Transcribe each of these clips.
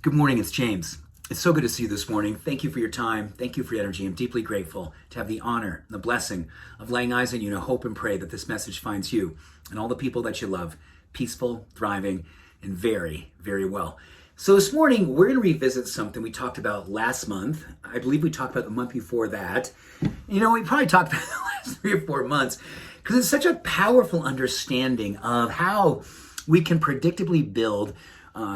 Good morning, it's James. It's so good to see you this morning. Thank you for your time. Thank you for your energy. I'm deeply grateful to have the honor and the blessing of laying eyes on you, and I hope and pray that this message finds you and all the people that you love peaceful, thriving, and very, very well. So this morning, we're going to revisit something we talked about last month. I believe we talked about the month before that. We probably talked about the last 3 or 4 months because it's such a powerful understanding of how we can predictably build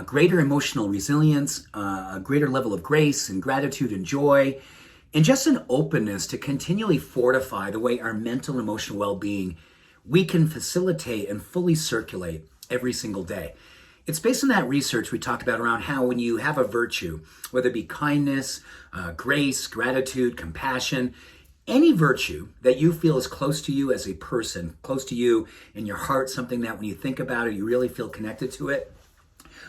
greater emotional resilience, a greater level of grace and gratitude and joy, and just an openness to continually fortify the way our mental and emotional well-being we can facilitate and fully circulate every single day. It's based on that research we talked about around how when you have a virtue, whether it be kindness, grace, gratitude, compassion, any virtue that you feel is close to you as a person, close to you in your heart, something that when you think about it, you really feel connected to it.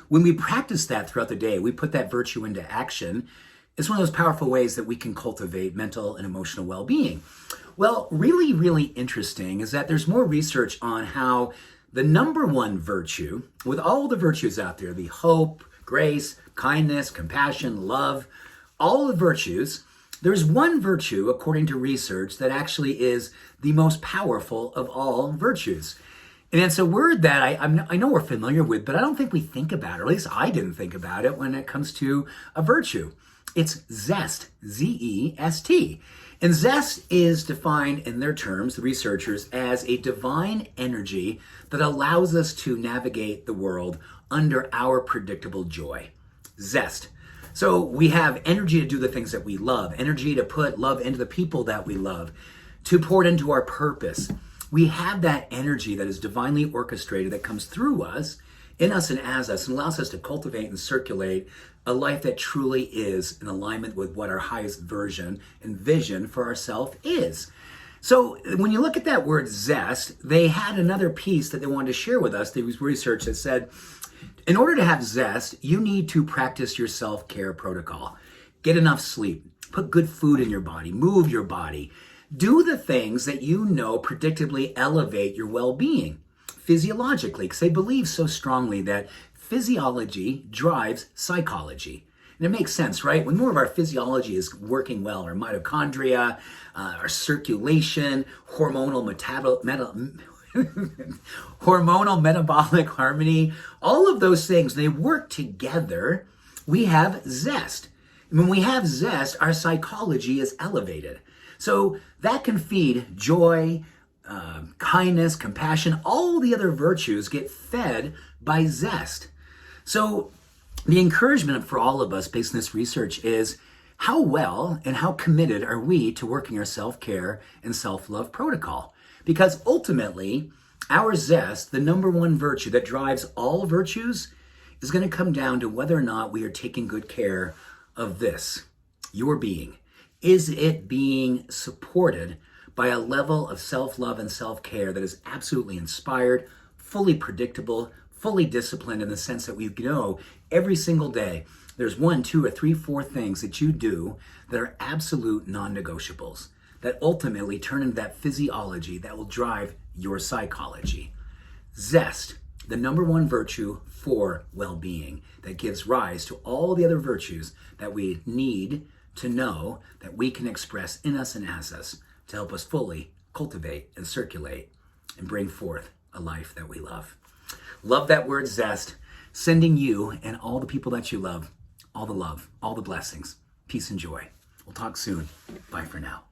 When we practice that throughout the day, we put that virtue into action. It's one of those powerful ways that we can cultivate mental and emotional well-being. Well, really, really interesting is that there's more research on how the number one virtue, with all the virtues out there, the hope, grace, kindness, compassion, love, all the virtues, there's one virtue, according to research, that actually is the most powerful of all virtues. And it's a word that I know we're familiar with, but I don't think we think about it, or at least I didn't think about it when it comes to a virtue. It's ZEST, Z-E-S-T. And ZEST is defined in their terms, the researchers, as a divine energy that allows us to navigate the world under our predictable joy. ZEST. So we have energy to do the things that we love, energy to put love into the people that we love, to pour it into our purpose. We have that energy that is divinely orchestrated that comes through us, in us and as us, and allows us to cultivate and circulate a life that truly is in alignment with what our highest version and vision for ourselves is. So when you look at that word zest, they had another piece that they wanted to share with us. There was research that said, in order to have zest, you need to practice your self-care protocol. Get enough sleep, put good food in your body, move your body, do the things that you know predictably elevate your well-being physiologically, because they believe so strongly that physiology drives psychology. And it makes sense, right? When more of our physiology is working well, our mitochondria, our circulation, hormonal metabolic harmony, all of those things, they work together, we have zest. And when we have zest, our psychology is elevated. So that can feed joy, kindness, compassion, all the other virtues get fed by zest. So the encouragement for all of us based on this research is how well and how committed are we to working our self-care and self-love protocol? Because ultimately, our zest, the number one virtue that drives all virtues, is going to come down to whether or not we are taking good care of this, your being. Is it being supported by a level of self-love and self-care that is absolutely inspired, fully predictable, fully disciplined in the sense that we know every single day there's 1, 2, or 3, 4 things that you do that are absolute non-negotiables, that ultimately turn into that physiology that will drive your psychology. Zest, the number one virtue for well-being that gives rise to all the other virtues that we need to know that we can express in us and as us to help us fully cultivate and circulate and bring forth a life that we love. Love that word zest, sending you and all the people that you love all the love, all the blessings, peace and joy. We'll talk soon. Bye for now.